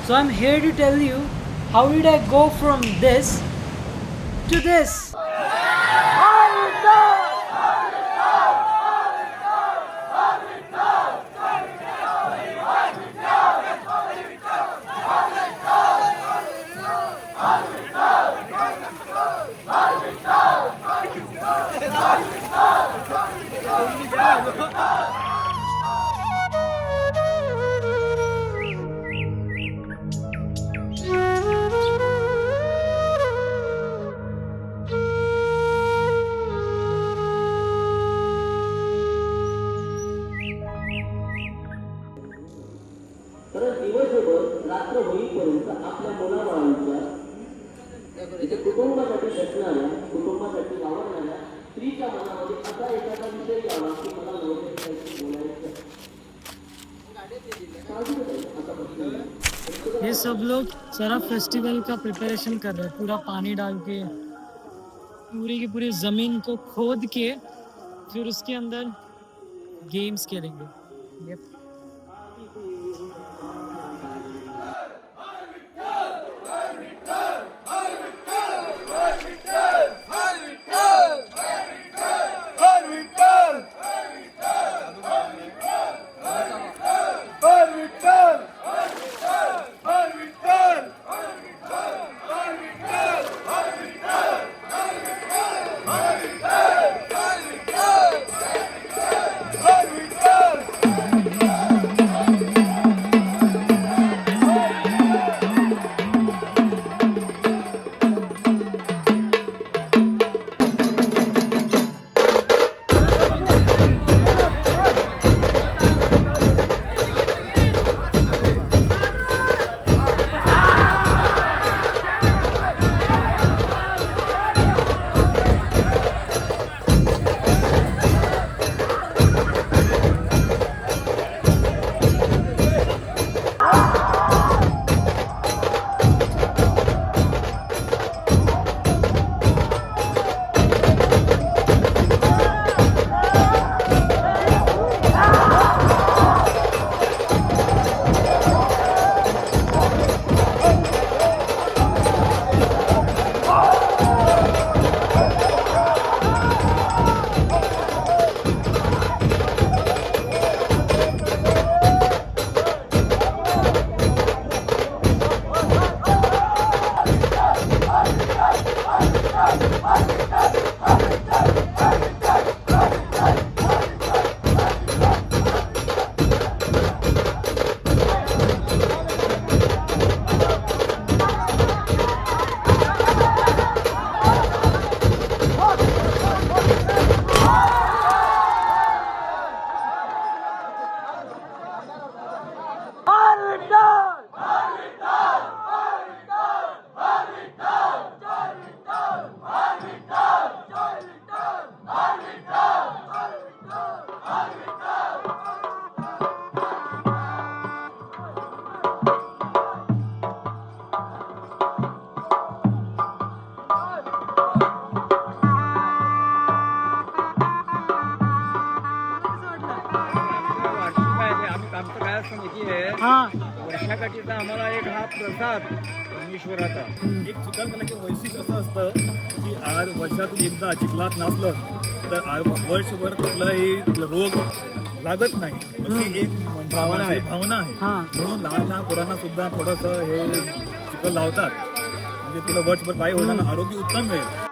So I'm here to tell you how did I go from this to this. तर दिवसभर रात्र होईपर्यंत आपल्या मुलाबाळांच्या कुटुंबासाठी झटणाऱ्या कुटुंबासाठी वावरणाऱ्या स्त्रीच्या मनामध्ये असा एखादा विषय यावा की मला नवऱ्याशी बोलायचं. ये सब लोग सारा फेस्टिवल का प्रिपरेशन कर रहे हैं, पूरा पानी डाल के पूरी की पूरी जमीन को खोद के फिर उसके अंदर गेम्स खेलेंगे. Yep. वर्षाकाठीचा आम्हाला एक हा प्रसाद परमेश्वराचा एक चिखलदऱ्याचे वैशिष्ट्य असं असतं की आज वर्षातून एकदा चिखलात नाचलं तर वर्षभर कुठलाही रोग लागत नाही अशी एक भावना आहे म्हणून लहान लहान पोरांना सुद्धा थोडंसं हे चिखल लावतात म्हणजे तुला वर्षभर काही होणार नाही, आरोग्य उत्तम मिळेल.